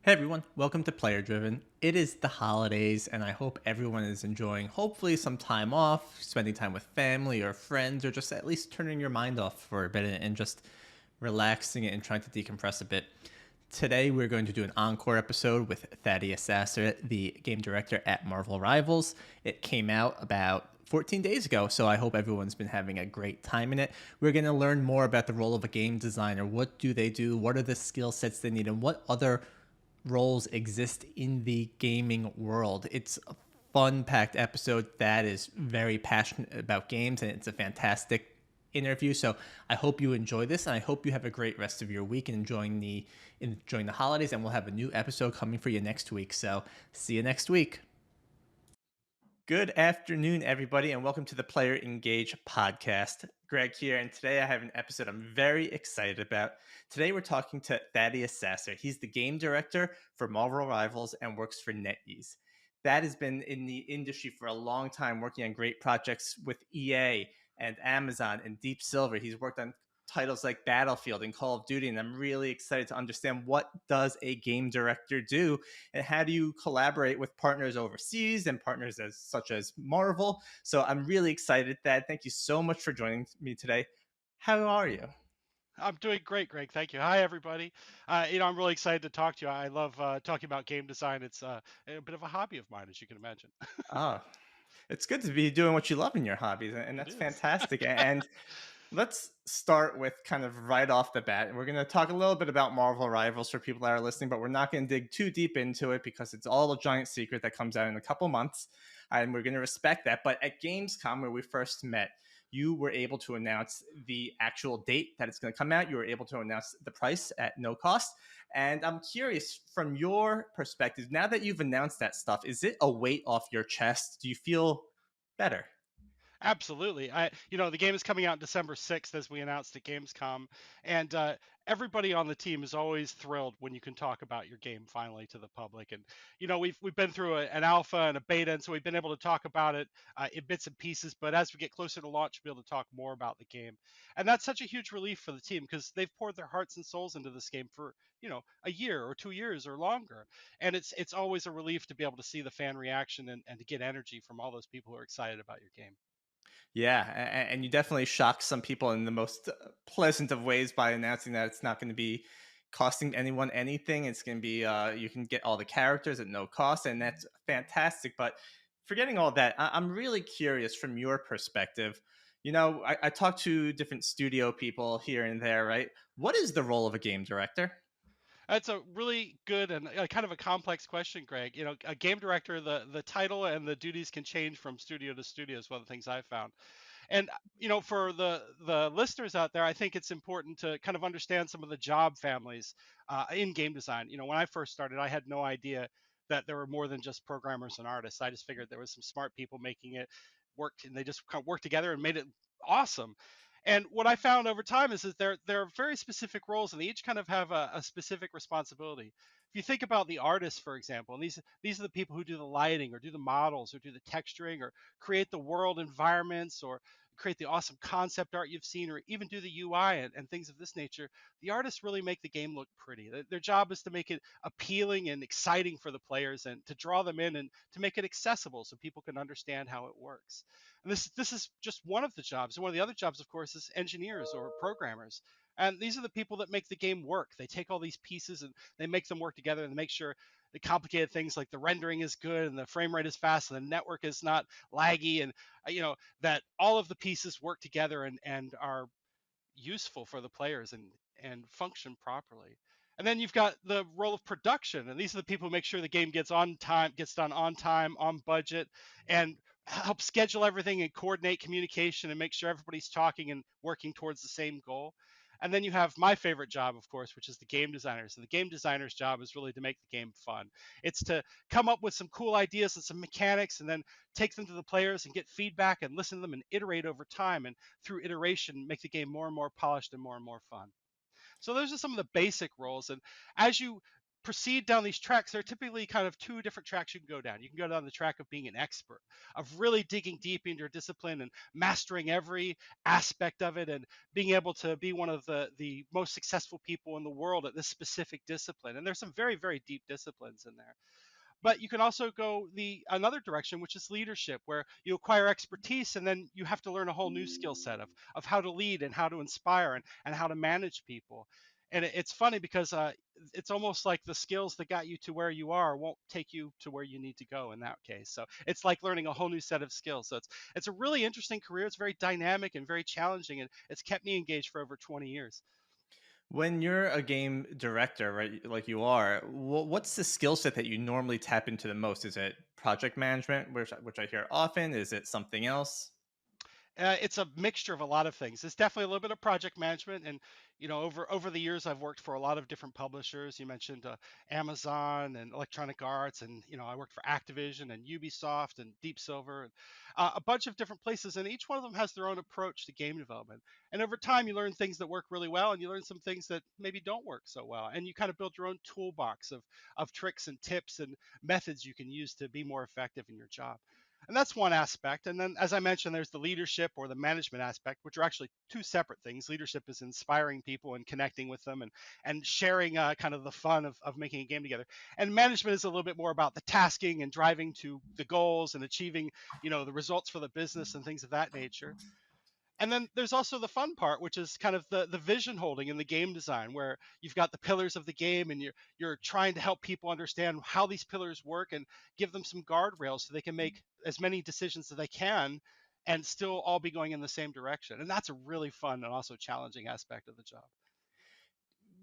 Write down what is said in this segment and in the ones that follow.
Hey everyone, welcome to Player Driven. It is the holidays, and I hope everyone is enjoying hopefully some time off, spending time with family or friends, or just at least turning your mind off for a bit and just relaxing and trying to decompress a bit. Today, we're going to do an encore episode with Thaddeus Sasser, the game director at Marvel Rivals. It came out about 14 days ago, so I hope everyone's been having a great time in it. We're going to learn more about the role of a game designer. What do they do? What are the skill sets they need? And what other roles exist in the gaming world? It's a fun packed episode that is very passionate about games, and it's a fantastic interview. So I hope you enjoy this, and I hope you have a great rest of your week and enjoying the holidays. And we'll have a new episode coming for you next week. So see you next week. Good afternoon, everybody, and welcome to the Player Engage podcast. Greg here, and today I have an episode I'm very excited about. Today we're talking to Thaddeus Sasser. He's the game director for Marvel Rivals and works for NetEase. Thad has been in the industry for a long time, working on great projects with EA and Amazon and Deep Silver. He's worked on titles like Battlefield and Call of Duty, and I'm really excited to understand what does a game director do and how do you collaborate with partners overseas and partners such as Marvel. So I'm really excited. Thad, thank you so much for joining me today. How are you? I'm doing great, Greg. Thank you. Hi, everybody. I'm really excited to talk to you. I love talking about game design. It's a bit of a hobby of mine, as you can imagine. Oh, it's good to be doing what you love in your hobbies, and It that's is. fantastic. And let's start with kind of right off the bat. We're going to talk a little bit about Marvel Rivals for people that are listening, but we're not going to dig too deep into it because it's all a giant secret that comes out in a couple months. And we're going to respect that. But at Gamescom, where we first met, you were able to announce the actual date that it's going to come out. You were able to announce the price at no cost. And I'm curious, from your perspective, now that you've announced that stuff, is it a weight off your chest? Do you feel better? Absolutely. The game is coming out December 6th, as we announced at Gamescom, and everybody on the team is always thrilled when you can talk about your game finally to the public. And we've been through an alpha and a beta, and so we've been able to talk about it in bits and pieces. But as we get closer to launch, we'll be able to talk more about the game, and that's such a huge relief for the team because they've poured their hearts and souls into this game for a year or 2 years or longer, and it's always a relief to be able to see the fan reaction and to get energy from all those people who are excited about your game. Yeah, and you definitely shocked some people in the most pleasant of ways by announcing that it's not going to be costing anyone anything. It's going to be you can get all the characters at no cost, and that's fantastic. But forgetting all that, I'm really curious from your perspective. I talk to different studio people here and there, right? What is the role of a game director? That's a really good and kind of a complex question, Greg. A game director, the title and the duties can change from studio to studio is one of the things I've found. And for the listeners out there, I think it's important to kind of understand some of the job families in game design. When I first started, I had no idea that there were more than just programmers and artists. I just figured there was some smart people making it work, and they just kind of worked together and made it awesome. And what I found over time is that there are very specific roles, and they each kind of have a specific responsibility. If you think about the artists, for example, and these are the people who do the lighting or do the models or do the texturing or create the world environments or create the awesome concept art you've seen or even do the UI and things of this nature. The artists really make the game look pretty. Their job is to make it appealing and exciting for the players and to draw them in and to make it accessible so people can understand how it works. And this is just one of the jobs. And one of the other jobs, of course, is engineers or programmers. And these are the people that make the game work. They take all these pieces and they make them work together and make sure the complicated things like the rendering is good and the frame rate is fast and the network is not laggy and that all of the pieces work together and are useful for the players and function properly. And then you've got the role of production, and these are the people who make sure the game gets done on time, on budget, and help schedule everything and coordinate communication and make sure everybody's talking and working towards the same goal. And then you have my favorite job, of course, which is the game designers. And the game designer's job is really to make the game fun. It's to come up with some cool ideas and some mechanics and then take them to the players and get feedback and listen to them and iterate over time. And through iteration, make the game more and more polished and more fun. So those are some of the basic roles. And as you proceed down these tracks, there are typically kind of two different tracks you can go down. You can go down the track of being an expert, of really digging deep into your discipline and mastering every aspect of it, and being able to be one of the most successful people in the world at this specific discipline. And there's some very, very deep disciplines in there. But you can also go the another direction, which is leadership, where you acquire expertise and then you have to learn a whole new skill set of how to lead and how to inspire and how to manage people. And it's funny because it's almost like the skills that got you to where you are won't take you to where you need to go in that case. So it's like learning a whole new set of skills. So it's a really interesting career. It's very dynamic and very challenging, and it's kept me engaged for over 20 years. When you're a game director, right, like you are, what's the skill set that you normally tap into the most? Is it project management, which I hear often? Is it something else? It's a mixture of a lot of things. It's definitely a little bit of project management, and over the years, I've worked for a lot of different publishers. You mentioned Amazon and Electronic Arts, and I worked for Activision and Ubisoft and Deep Silver, and a bunch of different places. And each one of them has their own approach to game development. And over time, you learn things that work really well, and you learn some things that maybe don't work so well. And you kind of build your own toolbox of tricks and tips and methods you can use to be more effective in your job. And that's one aspect. And then, as I mentioned, there's the leadership or the management aspect, which are actually two separate things. Leadership is inspiring people and connecting with them and sharing kind of the fun of making a game together. And management is a little bit more about the tasking and driving to the goals and achieving, the results for the business and things of that nature. And then there's also the fun part, which is kind of the vision holding in the game design, where you've got the pillars of the game and you're trying to help people understand how these pillars work and give them some guardrails so they can make as many decisions as they can and still all be going in the same direction. And that's a really fun and also challenging aspect of the job.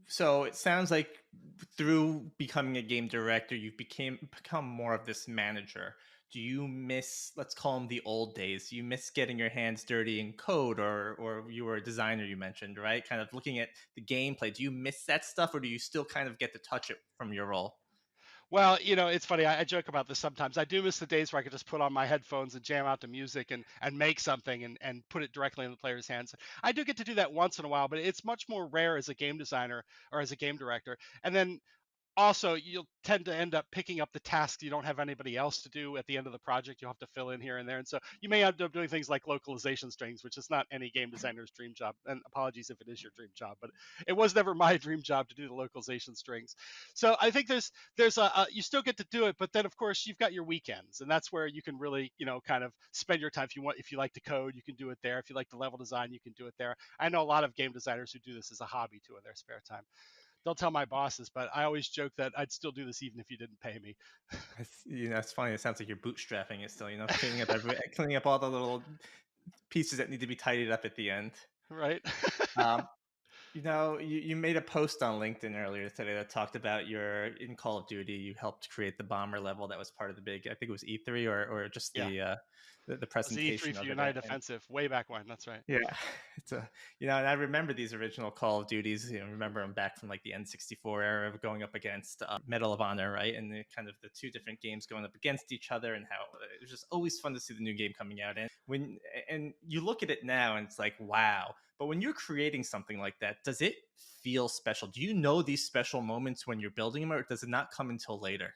So it sounds like through becoming a game director, you've become more of this manager. Do you miss, let's call them the old days? Do you miss getting your hands dirty in code, or you were a designer, you mentioned, right? Kind of looking at the gameplay. Do you miss that stuff, or do you still kind of get to touch it from your role? Well, it's funny. I joke about this sometimes. I do miss the days where I could just put on my headphones and jam out to music and make something and put it directly in the player's hands. I do get to do that once in a while, but it's much more rare as a game designer or as a game director. And then also, you'll tend to end up picking up the tasks you don't have anybody else to do at the end of the project. You'll have to fill in here and there. And so you may end up doing things like localization strings, which is not any game designer's dream job. And apologies if it is your dream job, but it was never my dream job to do the localization strings. So I think there's you still get to do it, but then of course you've got your weekends, and that's where you can really, kind of spend your time. If you like to code, you can do it there. If you like to level design, you can do it there. I know a lot of game designers who do this as a hobby too in their spare time. Don't tell my bosses, but I always joke that I'd still do this even if you didn't pay me. It's funny. It sounds like you're bootstrapping it still. Cleaning up all the little pieces that need to be tidied up at the end. Right? Um, you made a post on LinkedIn earlier today that talked about your in Call of Duty. You helped create the bomber level that was part of the big, I think it was E3 or just Yeah. the It was E3 presentation for of it. United Offensive way back when. That's right. Yeah, it's a and I remember these original Call of Duties. Remember them back from like the N64 era, of going up against Medal of Honor, right? And kind of the two different games going up against each other, and how it was just always fun to see the new game coming out. And you look at it now, and it's like wow. But when you're creating something like that, does it feel special? Do you know these special moments when you're building them, or does it not come until later?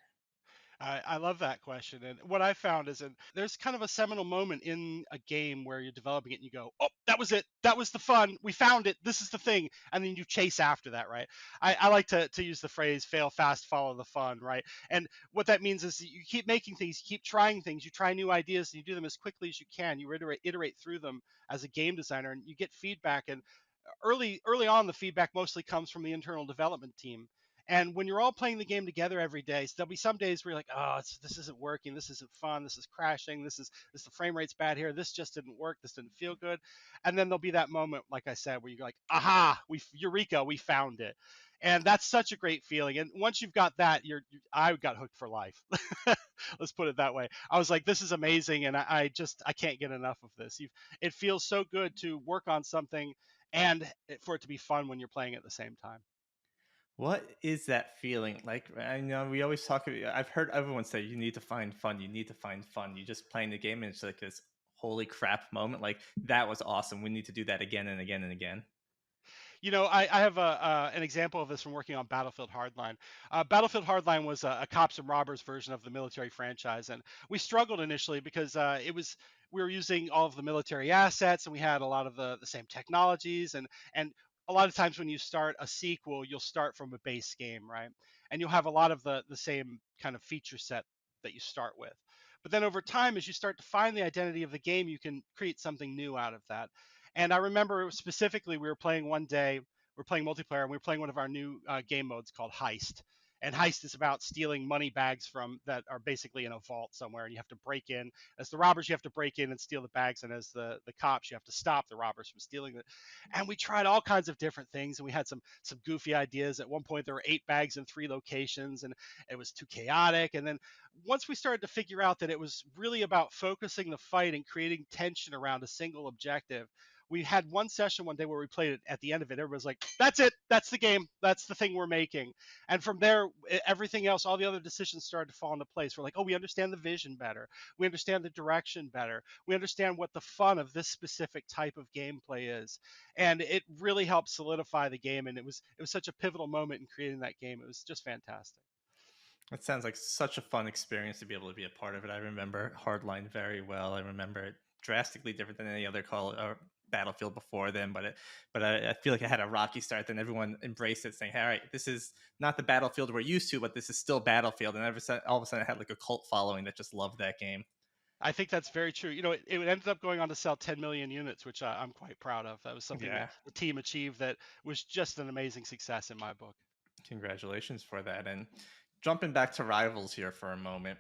I love that question. And what I found is that there's kind of a seminal moment in a game where you're developing it and you go, oh, that was it. That was the fun. We found it. This is the thing. And then you chase after that, right? I like to use the phrase fail fast, follow the fun, right? And what that means is you keep making things, you keep trying things, you try new ideas, and you do them as quickly as you can. You iterate through them as a game designer, and you get feedback. And early on, the feedback mostly comes from the internal development team. And when you're all playing the game together every day, so there'll be some days where you're like, oh, this isn't working, this isn't fun, this is crashing, this the frame rate's bad here, this just didn't work, this didn't feel good. And then there'll be that moment, like I said, where you're like, aha, we eureka, we found it. And that's such a great feeling. And once you've got that, I got hooked for life. Let's put it that way. I was like, this is amazing, and I can't get enough of this. It feels so good to work on something and for it to be fun when you're playing at the same time. What is that feeling like? I know we always talk. I've heard everyone say you need to find fun. You need to find fun. You just playing the game, and it's like this holy crap moment. Like that was awesome. We need to do that again and again and again. I have an example of this from working on Battlefield Hardline. Battlefield Hardline was a cops and robbers version of the military franchise, and we struggled initially because we were using all of the military assets, and we had a lot of the same technologies, and a lot of times when you start a sequel, you'll start from a base game, right? And you'll have a lot of the same kind of feature set that you start with. But then over time, as you start to find the identity of the game, you can create something new out of that. And I remember specifically, we were playing one day, we were playing multiplayer, and we were playing one of our new game modes called Heist. And Heist is about stealing money bags from that are basically in a vault somewhere, and you have to break in. As the robbers, you have to break in and steal the bags, and as the cops, you have to stop the robbers from stealing it. And we tried all kinds of different things, and we had some goofy ideas. At one point, there were 8 bags in 3 locations, and it was too chaotic. And then once we started to figure out that it was really about focusing the fight and creating tension around a single objective, we had one session one day where we played it. At the end of it, everybody was like, that's it, that's the game, that's the thing we're making. And from there, everything else, all the other decisions started to fall into place. We're like, oh, we understand the vision better, we understand the direction better, we understand what the fun of this specific type of gameplay is. And it really helped solidify the game, and it was such a pivotal moment in creating that game. It was just fantastic. It sounds like such a fun experience to be able to be a part of it. I remember Hardline very well. I remember it drastically different than any other Call or Battlefield before then, but I feel like I had a rocky start. Then everyone embraced it, saying, "Hey, all right, this is not the Battlefield we're used to, but this is still Battlefield." And all of a sudden, I had like a cult following that just loved that game. I think that's very true. It ended up going on to sell 10 million units, which I'm quite proud of. That was something that Yeah, the team achieved that was just an amazing success in my book. congratulations for that. And jumping back to Rivals here for a moment,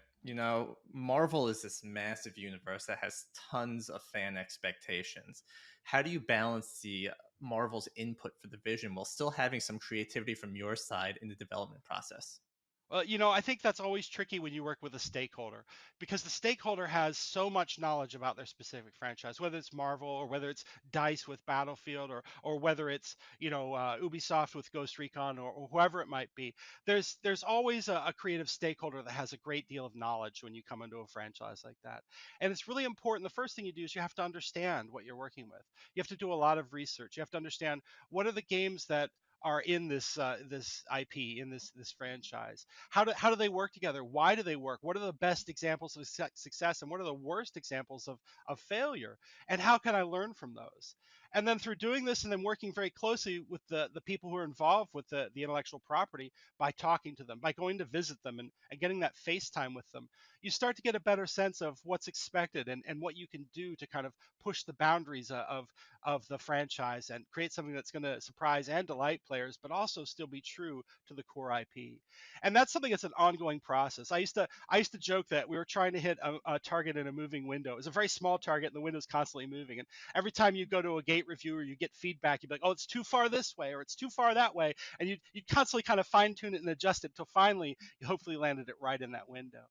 Marvel is this massive universe that has tons of fan expectations. How do you balance the Marvel's input for the vision while still having some creativity from your side in the development process? Well, I think that's always tricky when you work with a stakeholder, because the stakeholder has so much knowledge about their specific franchise, whether it's Marvel or whether it's DICE with Battlefield or whether it's Ubisoft with Ghost Recon or whoever it might be. There's always a creative stakeholder that has a great deal of knowledge when you come into a franchise like that, and it's really important. The first thing you do is you have to understand what you're working with. You have to do a lot of research. You have to understand what are the games that are in this IP, in this franchise. How do they work together? Why do they work? What are the best examples of success, and what are the worst examples of failure? And how can I learn from those? And then through doing this, and then working very closely with the people who are involved with the intellectual property, by talking to them, by going to visit them, and getting that face time with them, you start to get a better sense of what's expected, and what you can do to kind of push the boundaries of the franchise and create something that's going to surprise and delight players, but also still be true to the core IP. And that's something that's an ongoing process. I used to joke that we were trying to hit a target in a moving window. It was a very small target, and the window's constantly moving. And every time you go to a gate review or you get feedback, you'd be like, "Oh, it's too far this way," or "It's too far that way," and you'd constantly kind of fine tune it and adjust it until finally you hopefully landed it right in that window.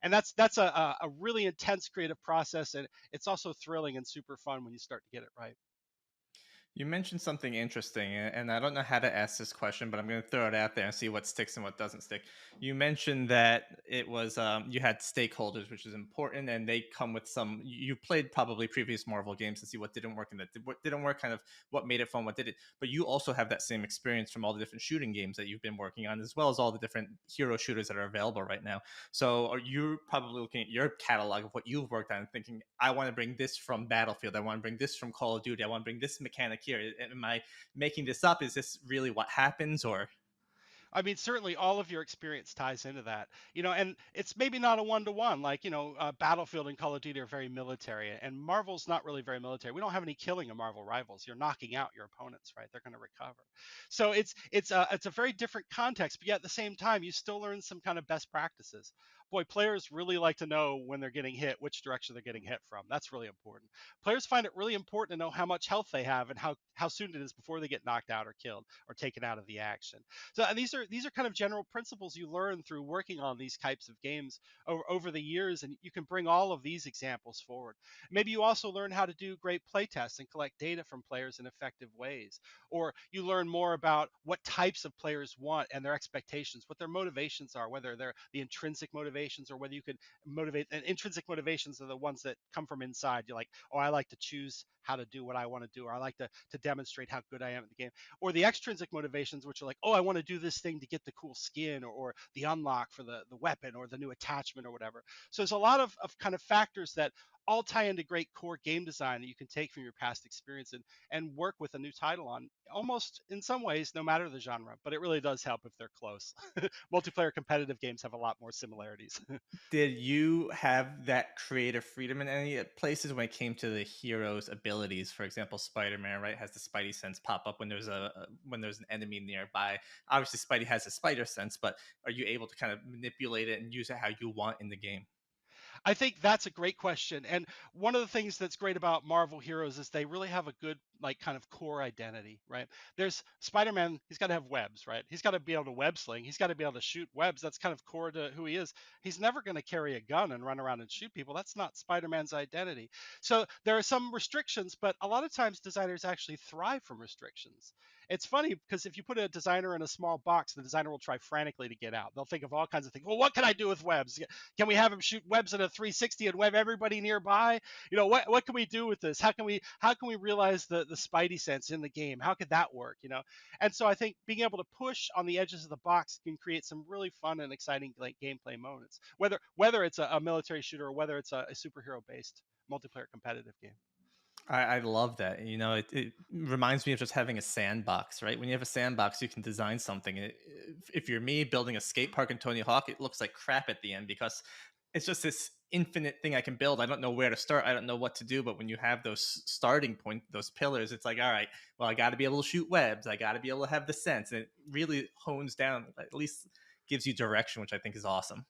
And that's a really intense creative process, and it's also thrilling and super fun when you start to get it right. You mentioned something interesting, and I don't know how to ask this question, but I'm going to throw it out there and see what sticks and what doesn't stick. You mentioned that it was you had stakeholders, which is important, and they come with some. You played probably previous Marvel games to see what didn't work and what didn't work, kind of what made it fun, what did it. But you also have that same experience from all the different shooting games that you've been working on, as well as all the different hero shooters that are available right now. So are you probably looking at your catalog of what you've worked on and thinking, I want to bring this from Battlefield, I want to bring this from Call of Duty, I want to bring this mechanic here. Am I making this up? Is this really what happens? Or I mean, certainly all of your experience ties into that, and it's maybe not a one to one. Like, Battlefield and Call of Duty are very military, and Marvel's not really very military. We don't have any killing of Marvel rivals. You're knocking out your opponents, right? They're going to recover. So it's a very different context, but yet at the same time, you still learn some kind of best practices. Boy, players really like to know when they're getting hit, which direction they're getting hit from. That's really important. Players find it really important to know how much health they have and how soon it is before they get knocked out or killed or taken out of the action. So, and these are kind of general principles you learn through working on these types of games over the years, and you can bring all of these examples forward. Maybe you also learn how to do great play tests and collect data from players in effective ways, or you learn more about what types of players want and their expectations, what their motivations are, whether they're the intrinsic motivations or whether you could motivate. And intrinsic motivations are the ones that come from inside. You're like, oh, I like to choose how to do what I want to do, or I like to demonstrate how good I am at the game. Or the extrinsic motivations, which are like, oh, I want to do this thing to get the cool skin, or the unlock for the weapon or the new attachment or whatever. So there's a lot of kind of factors that all tie into great core game design that you can take from your past experience and work with a new title on, almost in some ways, no matter the genre. But it really does help if they're close. Multiplayer competitive games have a lot more similarities. Did you have that creative freedom in any places when it came to the hero's abilities? For example, Spider-Man, right, has the Spidey sense pop up when when there's an enemy nearby. Obviously, Spidey has a spider sense, but are you able to kind of manipulate it and use it how you want in the game? I think that's a great question. And one of the things that's great about Marvel Heroes is they really have a good, like, kind of core identity, right? There's Spider-Man, he's got to have webs, right? He's got to be able to web sling. He's got to be able to shoot webs. That's kind of core to who he is. He's never going to carry a gun and run around and shoot people. That's not Spider-Man's identity. So there are some restrictions, but a lot of times designers actually thrive from restrictions. It's funny because if you put a designer in a small box, the designer will try frantically to get out. They'll think of all kinds of things. Well, what can I do with webs? Can we have him shoot webs at a 360 and web everybody nearby? What can we do with this? How can we realize the Spidey sense in the game? How could that work? And so I think being able to push on the edges of the box can create some really fun and exciting, like, gameplay moments. Whether it's a military shooter or whether it's a superhero based multiplayer competitive game. I love that. It reminds me of just having a sandbox, right? When you have a sandbox, you can design something. If you're me building a skate park in Tony Hawk, it looks like crap at the end because it's just this infinite thing I can build. I don't know where to start. I don't know what to do. But when you have those starting point, those pillars, it's like, all right, well, I got to be able to shoot webs. I got to be able to have the sense. And it really hones down, at least gives you direction, which I think is awesome.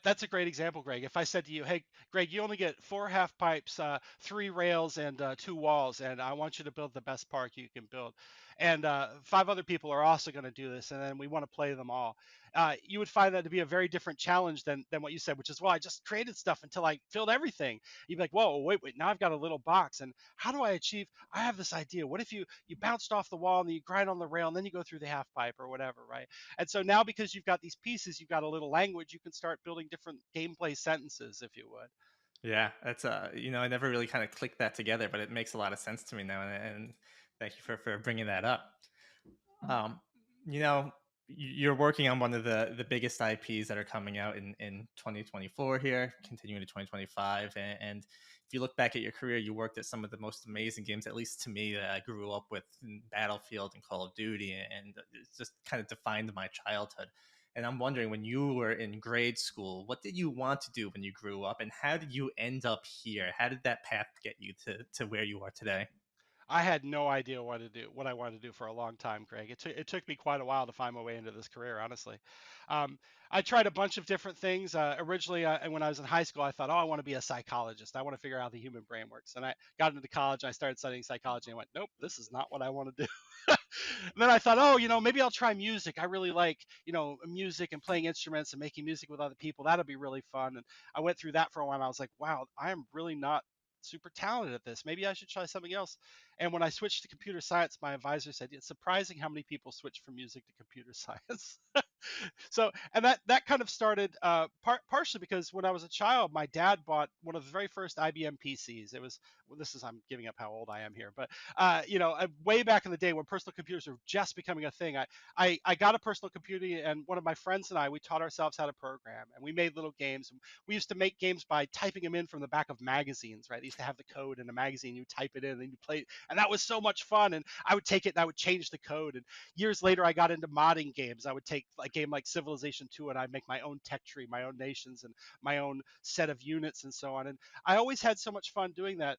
That's a great example, Greg. If I said to you, "Hey, Greg, you only get 4 half pipes, 3 rails, and 2 walls, and I want you to build the best park you can build," and 5 other people are also going to do this, and then we want to play them all, you would find that to be a very different challenge than what you said, which is, well, I just created stuff until I filled everything. You'd be like, whoa, wait, now I've got a little box, and how do I achieve? I have this idea. What if you bounced off the wall and then you grind on the rail and then you go through the half pipe or whatever, right? And so now, because you've got these pieces, you've got a little language, you can start building different gameplay sentences, if you would. Yeah, that's I never really kind of clicked that together, but it makes a lot of sense to me now, and thank you for bringing that up. Um, you know, you're working on one of the biggest IPs that are coming out in 2024 here, continuing to 2025, and if you look back at your career, you worked at some of the most amazing games, at least to me, that I grew up with, in Battlefield and Call of Duty, and it's just kind of defined my childhood. And I'm wondering, when you were in grade school, what did you want to do when you grew up, and how did you end up here? How did that path get you to where you are today? I had no idea what I wanted to do for a long time, Greg. It took me quite a while to find my way into this career, honestly. Um, I tried a bunch of different things. Originally, when I was in high school, I thought, oh, I want to be a psychologist. I want to figure out how the human brain works. And I got into college, and I started studying psychology, and I went, nope, this is not what I want to do. And then I thought, oh, maybe I'll try music. I really like, music and playing instruments and making music with other people. That'll be really fun. And I went through that for a while. And I was like, wow, I am really not super talented at this. Maybe I should try something else. And when I switched to computer science, my advisor said, it's surprising how many people switch from music to computer science. So, and that kind of started, partially because when I was a child, my dad bought one of the very first IBM PCs. It was, well, this is, I'm giving up how old I am here, but way back in the day when personal computers were just becoming a thing, I got a personal computer, and one of my friends and I, we taught ourselves how to program, and we made little games. We used to make games by typing them in from the back of magazines, right? They used to have the code in a magazine. You type it in and you play, and that was so much fun. And I would take it and I would change the code. And years later, I got into modding games. I would take a game like Civilization 2, and I'd make my own tech tree, my own nations, and my own set of units, and so on. And I always had so much fun doing that.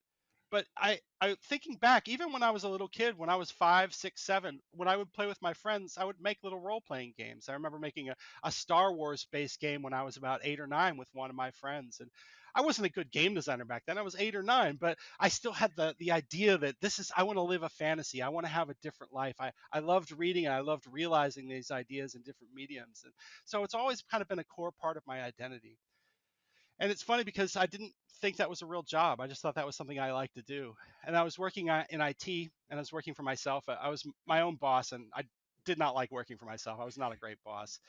But I thinking back, even when I was a little kid, when I was 5, 6, 7, when I would play with my friends, I would make little role playing games. I remember making a Star Wars based game when I was about 8 or 9 with one of my friends. And I wasn't a good game designer back then. I was 8 or 9, but I still had the idea that this is, I want to live a fantasy. I want to have a different life. I loved reading and I loved realizing these ideas in different mediums. And so it's always kind of been a core part of my identity. And it's funny because I didn't think that was a real job. I just thought that was something I liked to do. And I was working in IT and I was working for myself. I was my own boss and I did not like working for myself. I was not a great boss.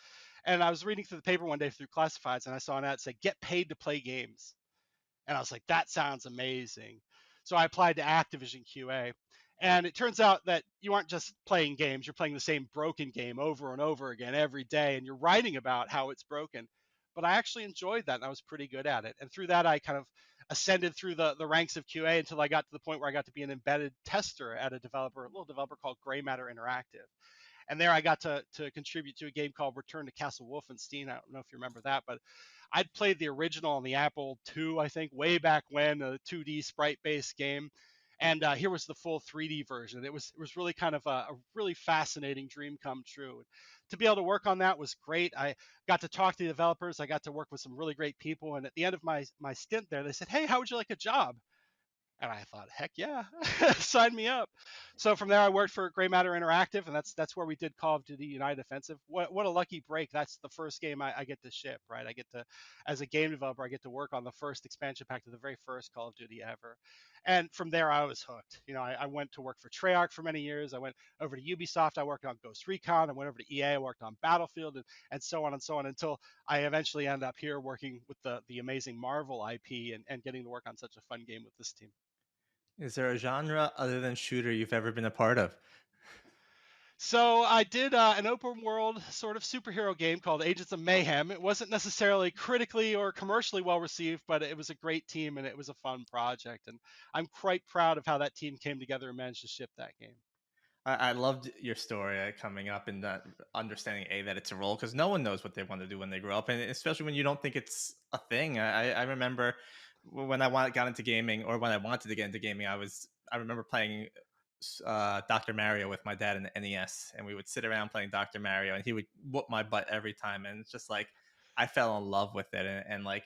And I was reading through the paper one day through classifieds and I saw an ad that said, "Get paid to play games." And I was like, that sounds amazing. So I applied to Activision QA. And it turns out that you aren't just playing games, you're playing the same broken game over and over again every day, and you're writing about how it's broken. But I actually enjoyed that, and I was pretty good at it. And through that, I kind of ascended through the ranks of QA until I got to the point where I got to be an embedded tester at a little developer called Gray Matter Interactive. And there I got to contribute to a game called Return to Castle Wolfenstein. I don't know if you remember that, but I'd played the original on the Apple II, I think, way back when, a 2D sprite-based game. And here was the full 3D version. It was really kind of a really fascinating dream come true. To be able to work on that was great. I got to talk to the developers. I got to work with some really great people. And at the end of my stint there, they said, "Hey, how would you like a job?" And I thought, heck yeah, sign me up. So from there, I worked for Gray Matter Interactive, and that's where we did Call of Duty United Offensive. What a lucky break! That's the first game I get to ship, right? I get to, as a game developer, I get to work on the first expansion pack to the very first Call of Duty ever. And from there, I was hooked. I went to work for Treyarch for many years. I went over to Ubisoft. I worked on Ghost Recon. I went over to EA. I worked on Battlefield, and so on and so on until I eventually ended up here working with the amazing Marvel IP and getting to work on such a fun game with this team. Is there a genre other than shooter you've ever been a part of? So I did an open world sort of superhero game called Agents of Mayhem. It wasn't necessarily critically or commercially well received, but it was a great team and it was a fun project. And I'm quite proud of how that team came together and managed to ship that game. I loved your story coming up and understanding that it's a role because no one knows what they want to do when they grow up, and especially when you don't think it's a thing. I remember when got into gaming, or when I wanted to get into gaming, I remember playing Dr. Mario with my dad in the NES, and we would sit around playing Dr. Mario, and he would whoop my butt every time, and it's just like I fell in love with it, and like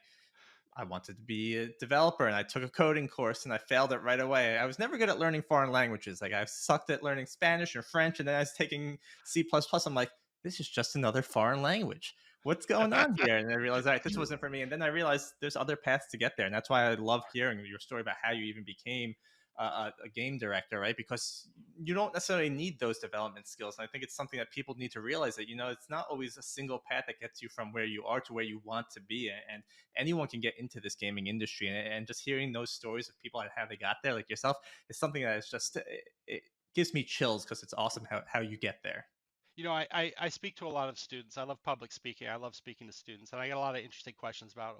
I wanted to be a developer, and I took a coding course and I failed it right away. I was never good at learning foreign languages. Like I sucked at learning Spanish or French, and then I was taking C++. I'm like, this is just another foreign language. What's going on here? And I realized, all right, this wasn't for me. And then I realized there's other paths to get there. And that's why I love hearing your story about how you even became a game director, right? Because you don't necessarily need those development skills. And I think it's something that people need to realize that, it's not always a single path that gets you from where you are to where you want to be. And anyone can get into this gaming industry. And just hearing those stories of people and how they got there, like yourself, is something that is just, it gives me chills because it's awesome how you get there. I speak to a lot of students. I love public speaking. I love speaking to students, and I get a lot of interesting questions about,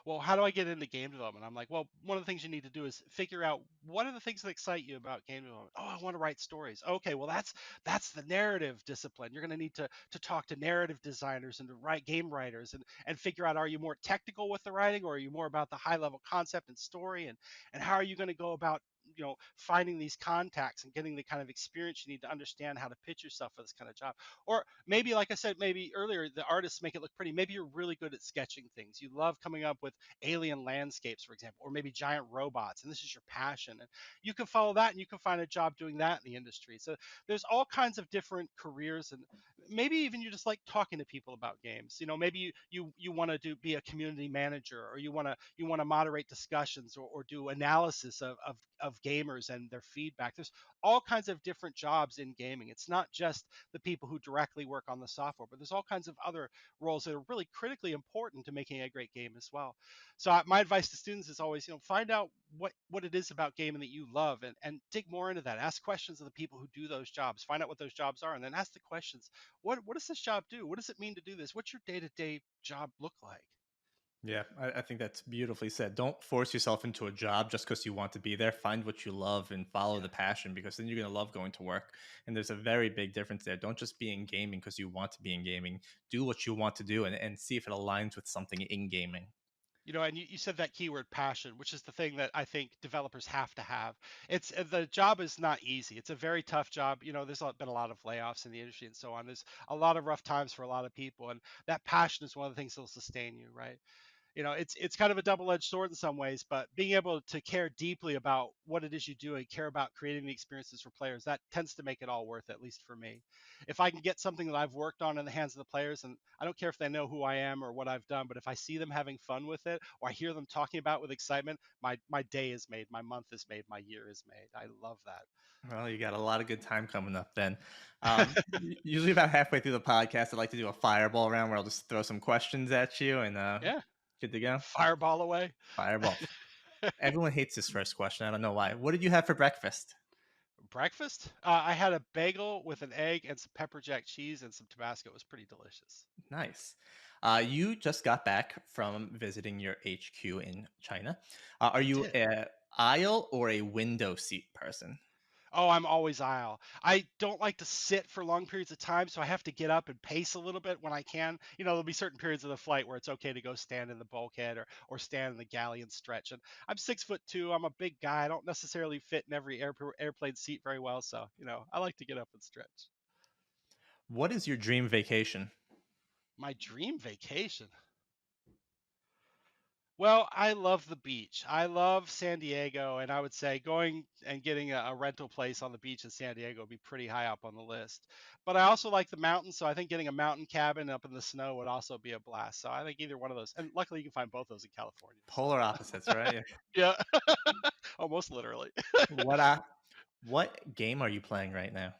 well, how do I get into game development? I'm like, well, one of the things you need to do is figure out what are the things that excite you about game development. Oh, I want to write stories. Okay, well, that's the narrative discipline. You're going to need to talk to narrative designers and to write game writers and figure out, are you more technical with the writing, or are you more about the high level concept and story, and how are you going to go about finding these contacts and getting the kind of experience you need to understand how to pitch yourself for this kind of job. Or maybe, like I said, maybe earlier, the artists make it look pretty. Maybe you're really good at sketching things. You love coming up with alien landscapes, for example, or maybe giant robots, and this is your passion. And you can follow that, and you can find a job doing that in the industry. So there's all kinds of different careers, and maybe even you just like talking to people about games. Maybe you want to be a community manager, or you want to moderate discussions, or do analysis of gamers and their feedback. There's all kinds of different jobs in gaming. It's not just the people who directly work on the software, but there's all kinds of other roles that are really critically important to making a great game as well. So my advice to students is always, find out what it is about gaming that you love, and dig more into that. Ask questions of the people who do those jobs. Find out what those jobs are, and then ask the questions. What does this job do? What does it mean to do this? What's your day-to-day job look like? Yeah, I think that's beautifully said. Don't force yourself into a job just because you want to be there. Find what you love and follow the Yeah. passion, because then you're going to love going to work. And there's a very big difference there. Don't just be in gaming because you want to be in gaming. Do what you want to do, and see if it aligns with something in gaming. And you said that keyword passion, which is the thing that I think developers have to have. It's the job is not easy. It's a very tough job. There's been a lot of layoffs in the industry and so on. There's a lot of rough times for a lot of people, and that passion is one of the things that'll sustain you, right? It's kind of a double-edged sword in some ways, but being able to care deeply about what it is you do and care about creating the experiences for players, that tends to make it all worth it, at least for me. If I can get something that I've worked on in the hands of the players, and I don't care if they know who I am or what I've done, but if I see them having fun with it or I hear them talking about it with excitement, my day is made, my month is made, my year is made. I love Well, you got a lot of good time coming up then. that. Usually about halfway through the podcast, I like to do a fireball round where I'll just throw some questions at you and Yeah, good to go. fireball away. Fireball. Everyone hates this first question. I don't know why. What did you have for breakfast? Breakfast? I had a bagel with an egg and some pepper jack cheese and some Tabasco. It was pretty delicious. Nice. You just got back from visiting your HQ in China. Are I you did. a aisle or a window seat person? Oh, I'm always aisle. I don't like to sit for long periods of time, so I have to get up and pace a little bit when I can. There'll be certain periods of the flight where it's okay to go stand in the bulkhead or stand in the galley and stretch. And I'm 6'2". I'm a big guy. I don't necessarily fit in every airplane seat very well, so I like to get up and stretch. What is your dream vacation? My dream vacation. Well, I love the beach. I love San Diego, and I would say going and getting a rental place on the beach in San Diego would be pretty high up on the list. But I also like the mountains, so I think getting a mountain cabin up in the snow would also be a blast. So I think either one of those, and luckily you can find both those in California. So Polar opposites, right? yeah, almost literally. What uh, what game are you playing right now?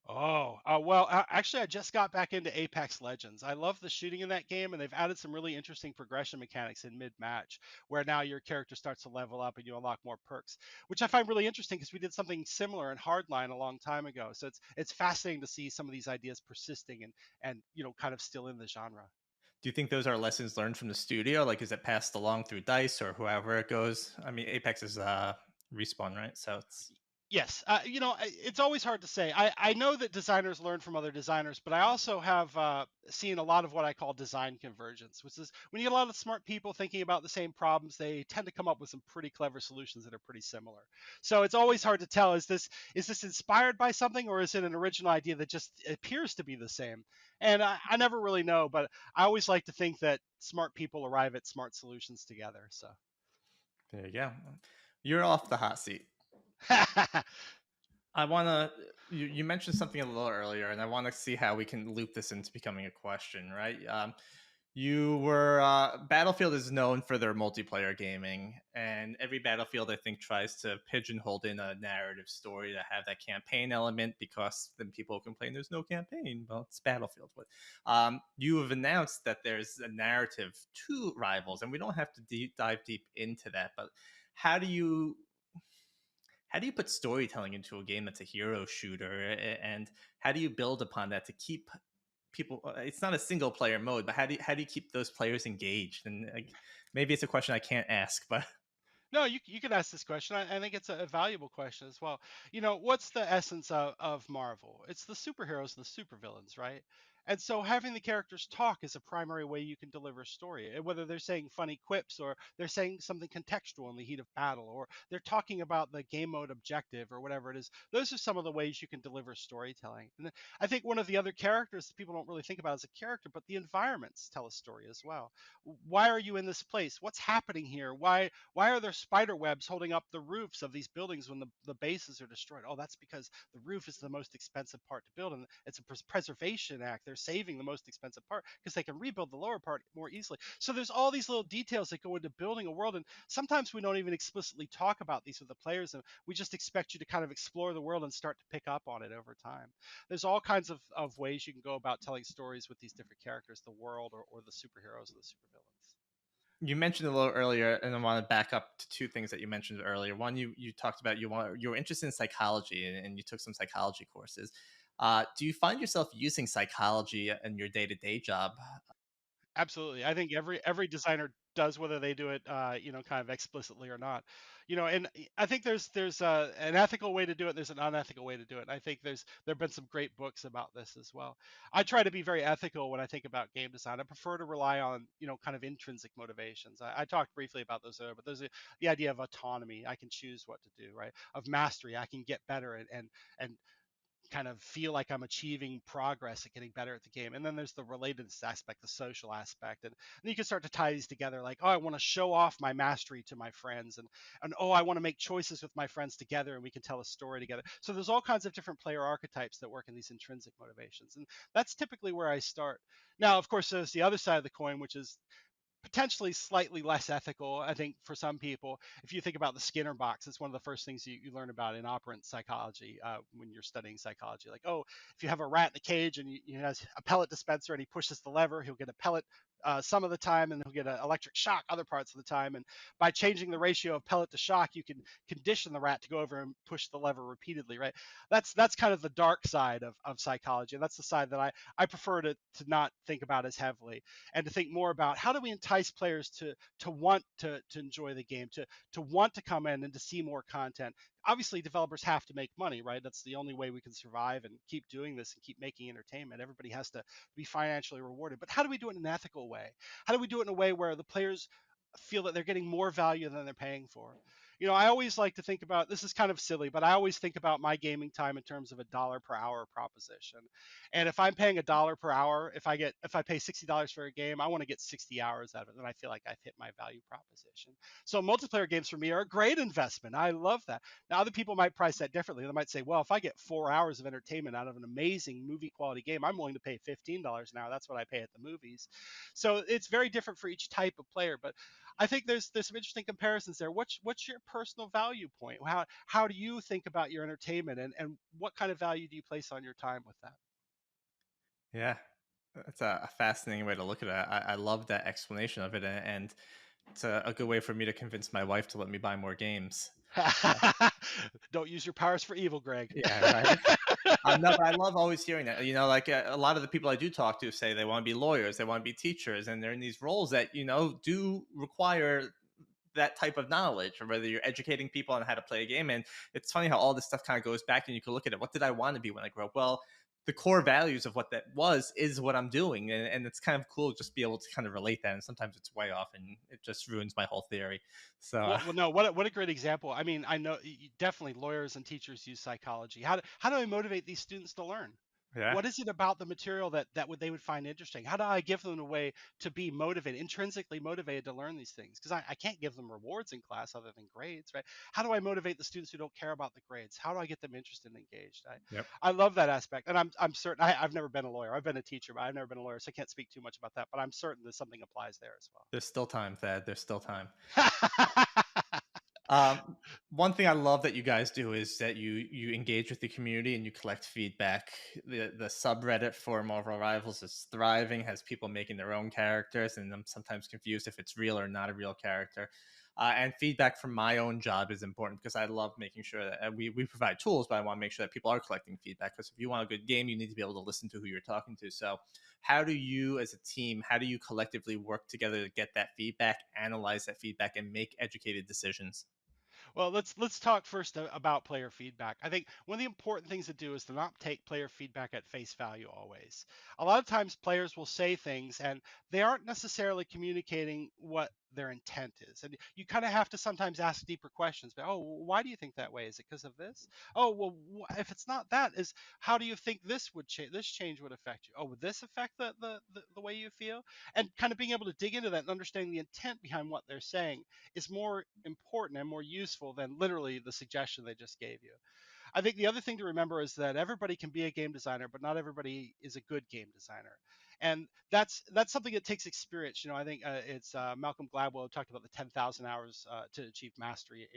Oh, well, actually, I just got back into Apex Legends. I love the shooting in that game, and they've added some really interesting progression mechanics in mid-match, where now your character starts to level up and you unlock more perks, which I find really interesting because we did something similar in Hardline a long time ago. So it's fascinating to see some of these ideas persisting and kind of still in the genre. Do you think those are lessons learned from the studio? Like, is it passed along through Dice or whoever it goes? I mean, Apex is respawn, right? So it's Yes, it's always hard to say. I know that designers learn from other designers, but I also have seen a lot of what I call design convergence, which is when you get a lot of smart people thinking about the same problems, they tend to come up with some pretty clever solutions that are pretty similar. So it's always hard to tell, is this inspired by something or is it an original idea that just appears to be the same? And I never really know, but I always like to think that smart people arrive at smart solutions together. So. there you go. You're off the hot seat. I want to. You mentioned something a little earlier, and I want to see how we can loop this into becoming a question, right? You were Battlefield is known for their multiplayer gaming, and every Battlefield I think tries to pigeonhole in a narrative story to have that campaign element because then people complain there's no campaign. Well, it's Battlefield, but you have announced that there's a narrative to Rivals, and we don't have to dive deep into that, but how do you how do you put storytelling into a game that's a hero shooter, and how do you build upon that to keep people? It's not a single player mode, but how do you keep those players engaged? And like, maybe it's a question I can't ask, but No, you could ask this question. I think it's a valuable question as well. What's the essence of Marvel? It's the superheroes and the supervillains, right? And so having the characters talk is a primary way you can deliver a story. Whether they're saying funny quips or they're saying something contextual in the heat of battle or they're talking about the game mode objective or whatever it is. Those are some of the ways you can deliver storytelling. And I think one of the other characters that people don't really think about as a character, but the environments tell a story as well. Why are you in this place? What's happening here? Why are there spider webs holding up the roofs of these buildings when the bases are destroyed? Oh, that's because the roof is the most expensive part to build, and it's a preservation act. They're saving the most expensive part because they can rebuild the lower part more easily. So there's all these little details that go into building a world, and sometimes we don't even explicitly talk about these with the players, and we just expect you to kind of explore the world and start to pick up on it over time. There's all kinds of ways you can go about telling stories with these different characters, the world or the superheroes or the supervillains. you mentioned a little earlier, and I want to back up to two things that you mentioned earlier. One, you talked about you were interested in psychology, and you took some psychology courses. Do you find yourself using psychology in your day to day job? Absolutely. I think every designer does, whether they do it, kind of explicitly or not. And I think there's an ethical way to do it. There's an unethical way to do it. And I think there've been some great books about this as well. I try to be very ethical when I think about game design. I prefer to rely on, kind of intrinsic motivations. I talked briefly about those earlier, but the idea of autonomy. I can choose what to do, right? Of mastery, I can get better and kind of feel like I'm achieving progress at getting better at the game. And then there's the relatedness aspect, the social aspect. And you can start to tie these together like, oh, I want to show off my mastery to my friends. And oh, I want to make choices with my friends together and we can tell a story together. So there's all kinds of different player archetypes that work in these intrinsic motivations. And that's typically where I start. Now, of course, there's the other side of the coin, which is potentially slightly less ethical, I think, for some people. If you think about the Skinner box, it's one of the first things you learn about in operant psychology when you're studying psychology. Like, oh, if you have a rat in a cage and he has a pellet dispenser and he pushes the lever, he'll get a pellet some of the time, and he'll get an electric shock other parts of the time. And by changing the ratio of pellet to shock, you can condition the rat to go over and push the lever repeatedly, right? That's kind of the dark side of psychology. And that's the side that I prefer to not think about as heavily, and to think more about how do we entice players to want to enjoy the game, to want to come in and to see more content. Obviously, developers have to make money, right? That's the only way we can survive and keep doing this and keep making entertainment. Everybody has to be financially rewarded. But how do we do it in an ethical way? How do we do it in a way where the players feel that they're getting more value than they're paying for? I always like to think about, this is kind of silly, but I always think about my gaming time in terms of a dollar per hour proposition. And if I'm paying a dollar per hour, if I pay $60 for a game, I want to get 60 hours out of it. And I feel like I've hit my value proposition. So multiplayer games for me are a great investment. I love that. Now other people might price that differently. They might say, well, if I get 4 hours of entertainment out of an amazing movie quality game, I'm willing to pay $15 an hour. That's what I pay at the movies. So it's very different for each type of player. But I think there's some interesting comparisons there. What's your personal value point? How do you think about your entertainment, and what kind of value do you place on your time with that? Yeah, that's a fascinating way to look at it. I love that explanation of it, and it's a good way for me to convince my wife to let me buy more games. Uh, Don't use your powers for evil, Greg. yeah, right. No, but I love always hearing that. Like a lot of the people I do talk to say they want to be lawyers, they want to be teachers, and they're in these roles that do require that type of knowledge, or whether you're educating people on how to play a game. And it's funny how all this stuff kind of goes back, and you can look at it. What did I want to be when I grew up? Well, the core values of what that was is what I'm doing, and it's kind of cool just to be able to kind of relate that. And sometimes it's way off, and it just ruins my whole theory. So Well, no. What a great example. I mean, I know definitely lawyers and teachers use psychology. How do I motivate these students to learn? yeah, What is it about the material they would find interesting? How do I give them a way to be motivated, intrinsically motivated to learn these things? Because I can't give them rewards in class other than grades, right? How do I motivate the students who don't care about the grades? How do I get them interested and engaged? yep. I love that aspect, and I'm certain I've never been a lawyer. I've been a teacher, but I've never been a lawyer, so I can't speak too much about that. But I'm certain that something applies there as There's still time, Thad. There's still time. well. One thing I love that you guys do is that you engage with the community and you collect feedback. The subreddit for Marvel Rivals is thriving, has people making their own characters, and I'm sometimes confused if it's real or not a real character. And feedback from my own job is important because I love making sure that we provide tools, but I want to make sure that people are collecting feedback. Because if you want a good game, you need to be able to listen to who you're talking to. So, how do you, as a team, how do you collectively work together to get that feedback, analyze that feedback, and make educated decisions? Well, let's talk first about player feedback. I think one of the important things to do is to not take player feedback at face value always. A lot of times players will say things and they aren't necessarily communicating what their intent is. And you kind of have to sometimes ask deeper questions. But, oh, why do you think that way? Is it because of this? Oh, well, if it's not that, is how do you think this change would affect you? Oh, would this affect the way you feel? And kind of being able to dig into that and understanding the intent behind what they're saying is more important and more useful than literally the suggestion they just gave you. I think the other thing to remember is that everybody can be a game designer, but not everybody is a good game designer. And that's something that takes experience. I think it's Malcolm Gladwell talked about the 10,000 hours to achieve mastery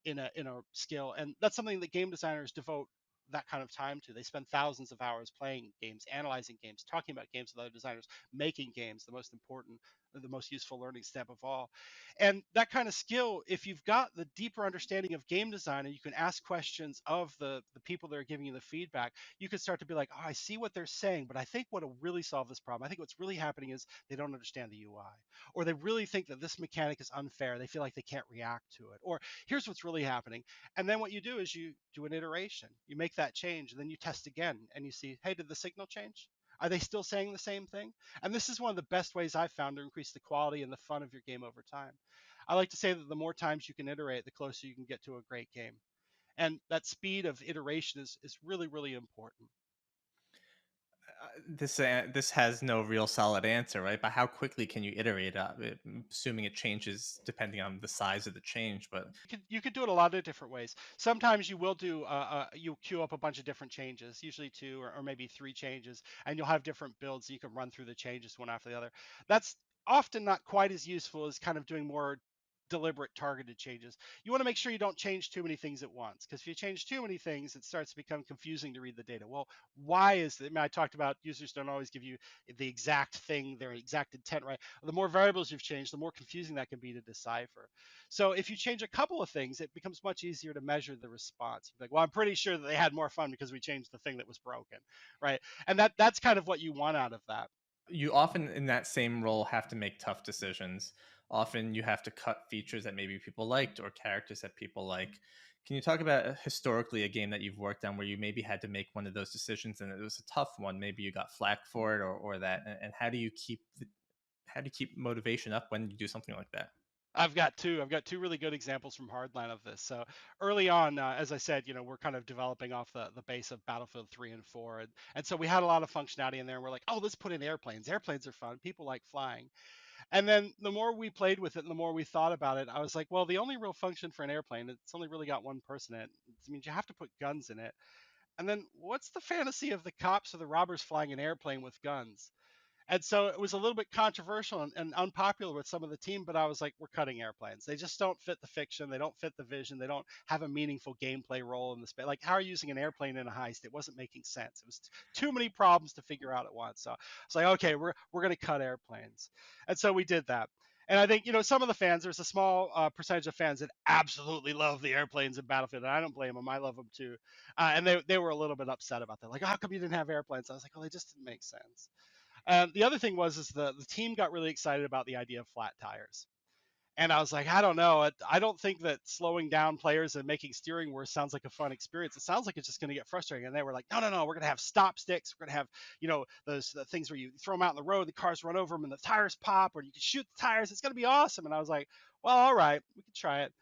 in a skill, and that's something that game designers devote that kind of time to. They spend thousands of hours playing games, analyzing games, talking about games with other designers, making games. The most important the most useful learning step of all. And that kind of skill, if you've got the deeper understanding of game design and you can ask questions of the people that are giving you the feedback, you can start to be like, oh, I see what they're saying, but I think what will really solve this problem, I think what's really happening is they don't understand the UI, or they really think that this mechanic is unfair. They feel like they can't react to it, or here's what's really happening. And then what you do is you do an iteration, you make that change, and then you test again and you see, hey, did the signal change? Are they still saying the same thing? And this is one of the best ways I've found to increase the quality and the fun of your game over time. I like to say that the more times you can iterate, the closer you can get to a great game. And that speed of iteration is really, really important. This has no real solid answer, right? But how quickly can you iterate assuming it changes depending on the size of the change? But You could do it a lot of different ways. Sometimes you will do you queue up a bunch of different changes, usually two or maybe three changes, and you'll have different builds so you can run through the changes one after the other. That's often not quite as useful as kind of doing more deliberate targeted changes. You want to make sure you don't change too many things at once, because if you change too many things, it starts to become confusing to read the data. Well, why is it? I mean, I talked about users don't always give you the exact thing, their exact intent, right? The more variables you've changed, the more confusing that can be to decipher. So if you change a couple of things, it becomes much easier to measure the response. Like, well, I'm pretty sure that they had more fun because we changed the thing that was broken, right? And that's kind of what you want out of that. you often in that same role have to make tough decisions. Often you have to cut features that maybe people liked or characters that people like. Can you talk about historically a game that you've worked on where you maybe had to make one of those decisions and it was a tough one? Maybe you got flack for it or that, and how do you keep motivation up when you do something like that? I've got two really good examples from Hardline of this. So early on, as I said, we're kind of developing off the base of Battlefield 3 and 4, and so we had a lot of functionality in there. And we're like, oh, let's put in airplanes. Airplanes are fun. People like flying. And then the more we played with it and the more we thought about it, I was like, well, the only real function for an airplane, it's only really got one person in it. It means you have to put guns in it. And then what's the fantasy of the cops or the robbers flying an airplane with guns? And so it was a little bit controversial and unpopular with some of the team, but I was like, we're cutting airplanes. They just don't fit the fiction. They don't fit the vision. They don't have a meaningful gameplay role in the space. Like, how are you using an airplane in a heist? It wasn't making sense. It was too many problems to figure out at once. So it's like, okay, we're going to cut airplanes. And so we did that. And I think, some of the fans, there's a small percentage of fans that absolutely love the airplanes in Battlefield. And I don't blame them. I love them too. And they were a little bit upset about that. Like, how come you didn't have airplanes? I was like, well, they just didn't make sense. The other thing was is the team got really excited about the idea of flat tires. And I was like, I don't know. I don't think that slowing down players and making steering worse sounds like a fun experience. It sounds like it's just going to get frustrating. And they were like, no, no, no. We're going to have stop sticks. We're going to have, those the things where you throw them out in the road, the cars run over them, and the tires pop, or you can shoot the tires. It's going to be awesome. And I was like, well, all right, we can try it.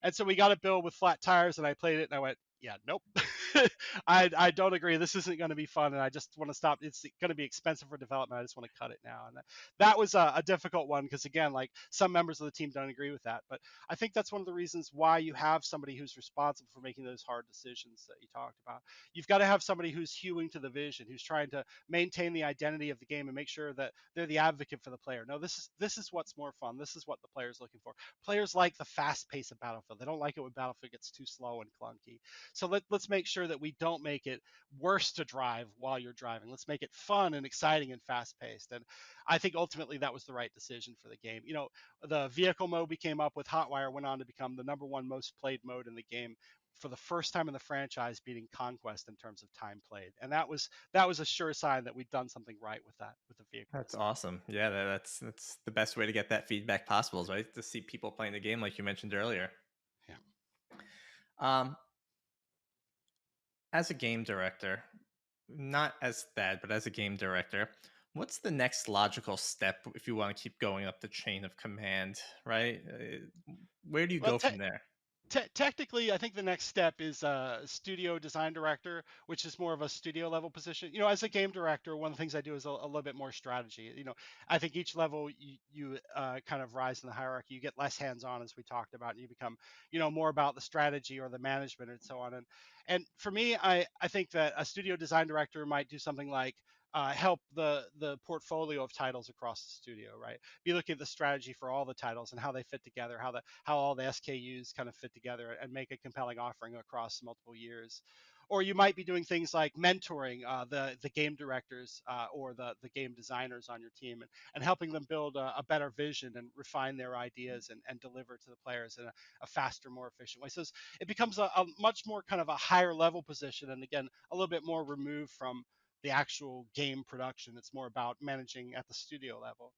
And so we got a build with flat tires, and I played it, and I went, yeah, nope. I don't agree. This isn't going to be fun, and I just want to stop. It's going to be expensive for development. I just want to cut it now. And that was a difficult one because, again, like some members of the team don't agree with that. But I think that's one of the reasons why you have somebody who's responsible for making those hard decisions that you talked about. You've got to have somebody who's hewing to the vision, who's trying to maintain the identity of the game and make sure that they're the advocate for the player. No, this is what's more fun. This is what the player's looking for. Players like the fast pace of Battlefield. They don't like it when Battlefield gets too slow and clunky. So let's make sure that we don't make it worse to drive while you're driving. Let's make it fun and exciting and fast paced. And I think ultimately that was the right decision for the game. The vehicle mode we came up with, Hotwire, went on to become the number one most played mode in the game for the first time in the franchise, beating Conquest in terms of time played. And that was a sure sign that we'd done something right with the That's vehicles. awesome. Yeah, that's the best way to get that feedback possible, is right? To see people playing the game like you mentioned earlier. Yeah. Um, as a game director, not as Thad, but as a game director, what's the next logical step if you want to keep going up the chain of command, right? Where do you Well, go from there? technically, I think the next step is studio design director, which is more of a studio level position. As a game director, one of the things I do is a little bit more strategy. I think each level you kind of rise in the hierarchy. You get less hands on, as we talked about, and you become, more about the strategy or the management and so on. And for me, I think that a studio design director might do something like help the portfolio of titles across the studio, right? Be looking at the strategy for all the titles and how they fit together, how all the SKUs kind of fit together and make a compelling offering across multiple years. Or you might be doing things like mentoring the game directors or the game designers on your team, and helping them build a better vision and refine their ideas and deliver to the players in a faster, more efficient way. So it becomes a much more kind of a higher level position, and again, a little bit more removed from the actual game production. It's more about managing at the studio level.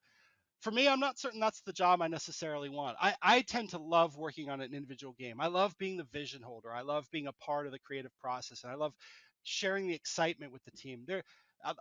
For me, I'm not certain that's the job I necessarily want. I tend to love working on an individual game. I love being the vision holder. I love being a part of the creative process, and I love sharing the excitement with the team.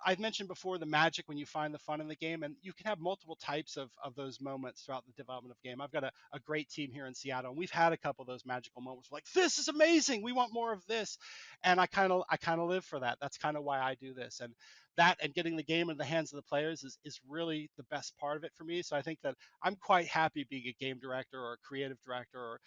I've mentioned before the magic when you find the fun in the game, and you can have multiple types of those moments throughout the development of game. I've got a great team here in Seattle, and we've had a couple of those magical moments. Like, this is amazing. We want more of this, and I kind of live for that. That's kind of why I do this, and that and getting the game in the hands of the players is really the best part of it for me. So I think that I'm quite happy being a game director or a creative director, or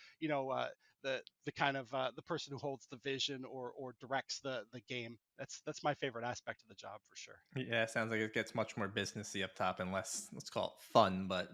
the kind of the person who holds the vision or directs the game. That's my favorite aspect of the job for sure. Yeah, it sounds like it gets much more businessy up top and less, let's call it fun, but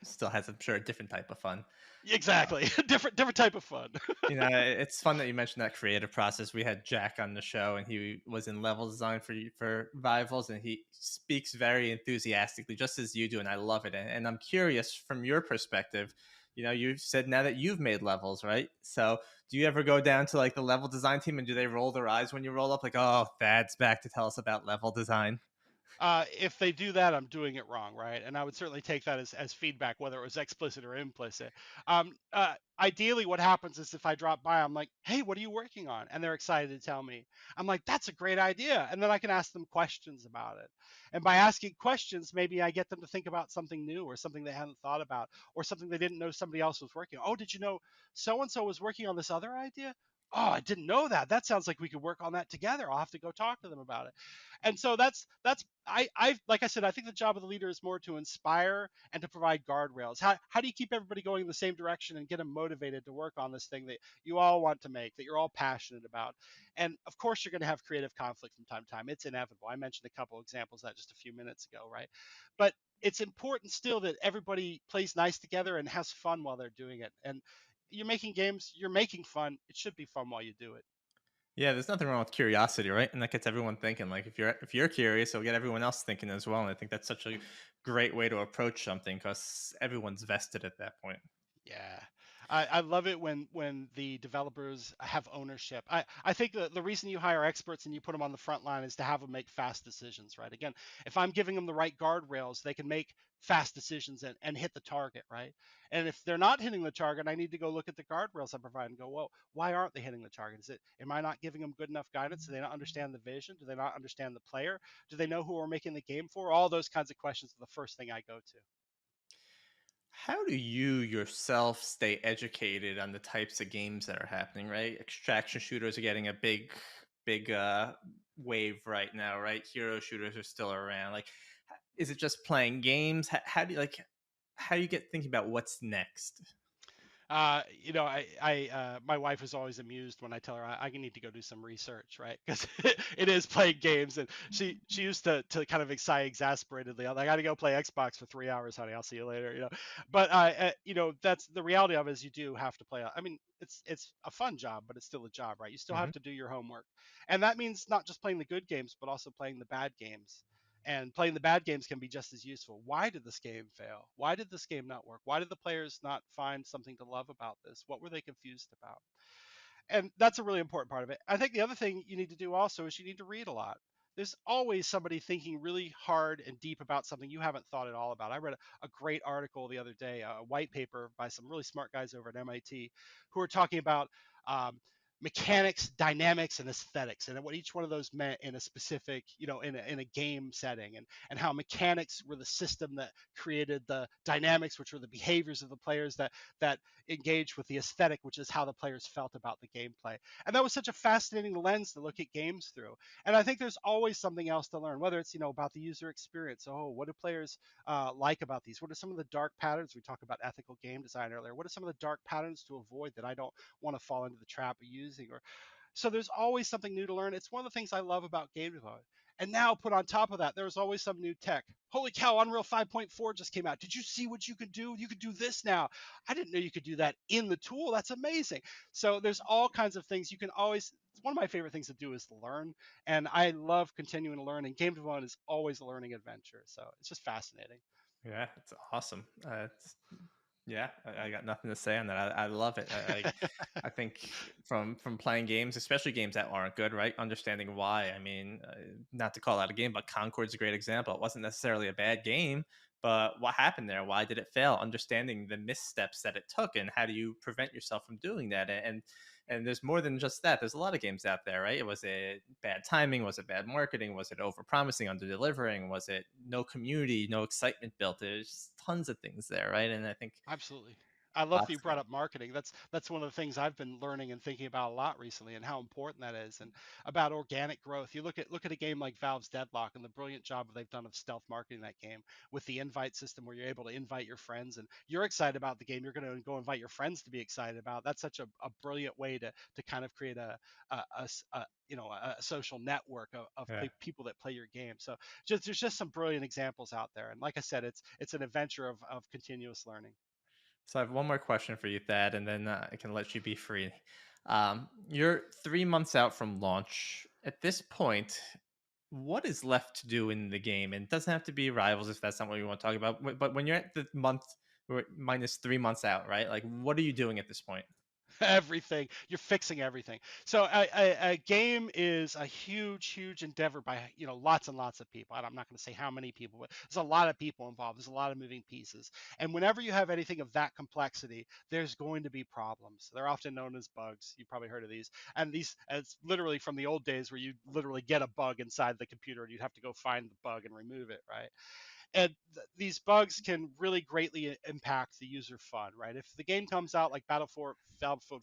still has, I'm sure, a different type of fun. Uh, Exactly. Different type of fun. it's fun that you mentioned that creative process. We had Jack on the show, and he was in level design for Rivals, and he speaks very enthusiastically, just as you do, and I love it. And I'm curious from your perspective. You've said now that you've made levels, right? So, do you ever go down to like the level design team, and do they roll their eyes when you roll up, like, "Oh, Thad's back to tell us about level design"? If they do that, I'm doing it wrong, right? And I would certainly take that as feedback, whether it was explicit or implicit. Ideally, what happens is if I drop by, I'm like, "Hey, what are you working on?" And they're excited to tell me. I'm like, "That's a great idea," and then I can ask them questions about it. And by asking questions, maybe I get them to think about something new or something they hadn't thought about, or something they didn't know somebody else was working on. Oh, did you know so and so was working on this other idea? Oh, I didn't know that. That sounds like we could work on that together. I'll have to go talk to them about it. And so that's I like I said, I think the job of the leader is more to inspire and to provide guardrails. How do you keep everybody going in the same direction and get them motivated to work on this thing that you all want to make, that you're all passionate about? And of course, you're going to have creative conflict from time to time. It's inevitable. I mentioned a couple examples of that just a few minutes ago, right? But it's important still that everybody plays nice together and has fun while they're doing it. And you're making games, you're making fun. It should be fun while you do it. Yeah, there's nothing wrong with curiosity, right? And that gets everyone thinking. Like if you're curious, it'll get everyone else thinking as well. And I think that's such a great way to approach something because everyone's vested at that point. Yeah. I love it when the developers have ownership. I think the reason you hire experts and you put them on the front line is to have them make fast decisions, right? Again, if I'm giving them the right guardrails, they can make fast decisions and hit the target, right? And if they're not hitting the target, I need to go look at the guardrails I provide and go, well, why aren't they hitting the target? Am I not giving them good enough guidance? Do they not understand the vision? Do they not understand the player? Do they know who we're making the game for? All those kinds of questions are the first thing I go to. How do you yourself stay educated on the types of games that are happening, right? Extraction shooters are getting a big wave right now, right? Hero shooters are still around. Like, is it just playing games? How do you get thinking about what's next? My wife is always amused when I tell her I need to go do some research, right? Because it is playing games, and she used to kind of sigh exasperatedly. I got to go play Xbox for 3 hours, honey. I'll see you later, But that's the reality of it is you do have to play. I mean, it's a fun job, but it's still a job, right? You still Hmm. have to do your homework, and that means not just playing the good games, but also playing the bad games. And playing the bad games can be just as useful. Why did this game fail? Why did this game not work? Why did the players not find something to love about this? What were they confused about? And that's a really important part of it. I think the other thing you need to do also is you need to read a lot. There's always somebody thinking really hard and deep about something you haven't thought at all about. I read a great article the other day, a white paper by some really smart guys over at MIT who are talking about um, mechanics, dynamics, and aesthetics, and what each one of those meant in a specific, in a game setting, and how mechanics were the system that created the dynamics, which were the behaviors of the players that engaged with the aesthetic, which is how the players felt about the gameplay. And that was such a fascinating lens to look at games through. And I think there's always something else to learn, whether it's about the user experience. Oh, what do players like about these? What are some of the dark patterns? We talked about ethical game design earlier. What are some of the dark patterns to avoid that I don't want to fall into the trap of using? Or so there's always something new to learn. It's one of the things I love about game development. And now put on top of that, there's always some new tech. Holy cow, Unreal 5.4 just came out. Did you see what you could do? You could do this now. I didn't know you could do that in the tool. That's amazing. So there's all kinds of things you can always. One of my favorite things to do is to learn, and I love continuing to learn. And game development is always a learning adventure. So it's just fascinating. Yeah, it's awesome. Yeah, I got nothing to say on that. I love it. I think from playing games, especially games that aren't good, right? Understanding why. I mean, not to call out a game, but Concord's a great example. It wasn't necessarily a bad game, but what happened there? Why did it fail? Understanding the missteps that it took, and how do you prevent yourself from doing that? And there's more than just that. There's a lot of games out there, right? Was it bad timing? Was it bad marketing? Was it over promising, under delivering? Was it no community, no excitement built? There's tons of things there, right? And I think Absolutely. I love that lots you of brought up marketing. That's one of the things I've been learning and thinking about a lot recently, and how important that is, and about organic growth. You look at a game like Valve's Deadlock and the brilliant job they've done of stealth marketing that game with the invite system, where you're able to invite your friends, and you're excited about the game. You're going to go invite your friends to be excited about. That's such a brilliant way to kind of create a social network of yeah. people that play your game. So there's just some brilliant examples out there, and like I said, it's an adventure of continuous learning. So I have one more question for you, Thad, and then I can let you be free. You're 3 months out from launch. At this point, what is left to do in the game? And it doesn't have to be rivals if that's not what you want to talk about. But when you're at the month or minus 3 months out, right? Like, what are you doing at this point? Everything, you're fixing everything. So a game is a huge endeavor by lots and lots of people. I'm not going to say how many people, but there's a lot of people involved. There's a lot of moving pieces, and whenever you have anything of that complexity, there's going to be problems. They're often known as bugs. You've probably heard of these, and these, it's literally from the old days where you literally get a bug inside the computer and you'd have to go find the bug and remove it, right? And these bugs can really greatly impact the user fun, right? If the game comes out like Battlefield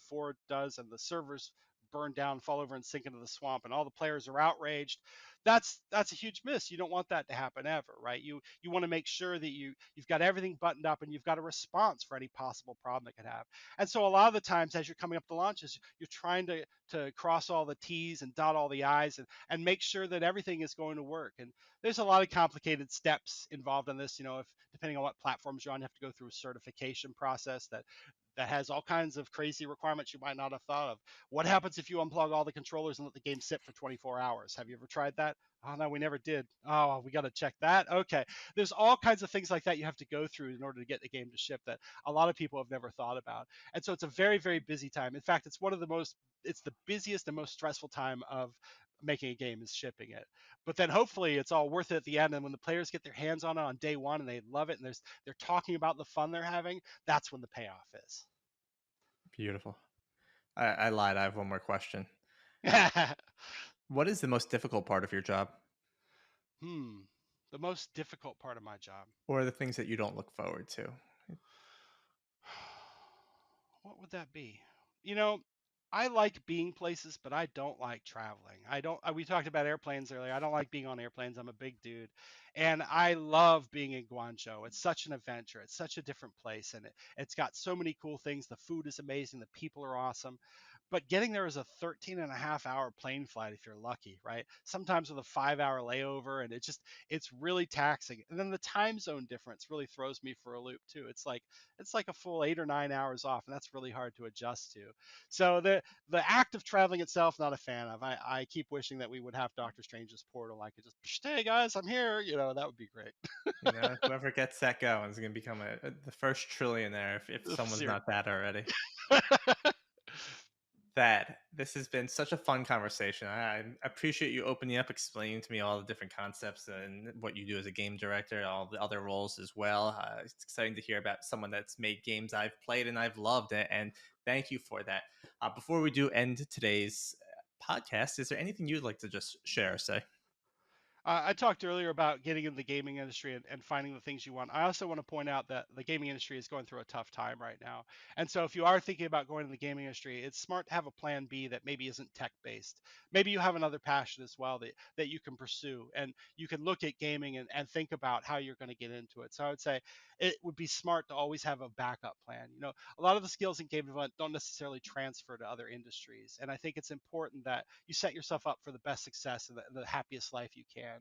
4 does, and the servers burn down, fall over, and sink into the swamp, and all the players are outraged, that's a huge miss. You don't want that to happen ever, right? You want to make sure that you've got everything buttoned up and you've got a response for any possible problem it could have. And so a lot of the times, as you're coming up to launches, you're trying to cross all the T's and dot all the I's, and make sure that everything is going to work. And there's a lot of complicated steps involved in this. If depending on what platforms you're on, you have to go through a certification process that has all kinds of crazy requirements you might not have thought of. What happens if you unplug all the controllers and let the game sit for 24 hours? Have you ever tried that? Oh no, we never did. Oh, we got to check that. Okay, there's all kinds of things like that you have to go through in order to get the game to ship that a lot of people have never thought about. And so it's a very busy time. In fact, it's the busiest and most stressful time of making a game is shipping it. But then hopefully it's all worth it at the end. And when the players get their hands on it on day one and they love it, and they're talking about the fun they're having, that's when the payoff is. Beautiful. I lied. I have one more question. What is the most difficult part of your job, The most difficult part of my job. or the things that you don't look forward to? What would that be? You know, I like being places, but I don't like traveling. I don't. We talked about airplanes earlier. I don't like being on airplanes. I'm a big dude, and I love being in Guangzhou. It's such an adventure. It's such a different place, and it's got so many cool things. The food is amazing. The people are awesome. But getting there is a 13 and a half hour plane flight if you're lucky, right? Sometimes with a 5 hour layover, and it's really taxing. And then the time zone difference really throws me for a loop too. It's like a full 8 or 9 hours off, and that's really hard to adjust to. So the act of traveling itself, not a fan of. I keep wishing that we would have Doctor Strange's portal. I could just, hey guys, I'm here. That would be great. Whoever gets that going is going to become the first trillionaire if someone's Seriously. not that already. That this has been such a fun conversation. I appreciate you opening up, explaining to me all the different concepts and what you do as a game director, all the other roles as well. It's exciting to hear about someone that's made games I've played and I've loved it, and thank you for that. Before we do end today's podcast, is there anything you'd like to just share or say? I talked earlier about getting in the gaming industry and finding the things you want. I also want to point out that the gaming industry is going through a tough time right now. And so if you are thinking about going in the gaming industry, it's smart to have a plan B that maybe isn't tech based. Maybe you have another passion as well that you can pursue. And you can look at gaming and think about how you're going to get into it. So I would say it would be smart to always have a backup plan. You know, a lot of the skills in game development don't necessarily transfer to other industries. And I think it's important that you set yourself up for the best success and the happiest life you can.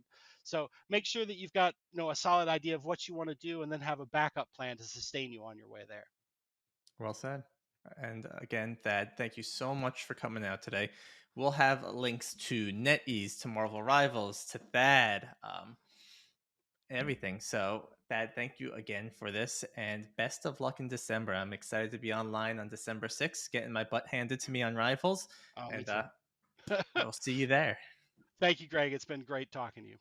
So make sure that you've got, a solid idea of what you want to do and then have a backup plan to sustain you on your way there. Well said. And again, Thad, thank you so much for coming out today. We'll have links to NetEase, to Marvel Rivals, to Thad, everything. So, Thad, thank you again for this, and best of luck in December. I'm excited to be online on December 6th, getting my butt handed to me on Rivals, Oh, me and too. I will see you there. Thank you, Greg. It's been great talking to you.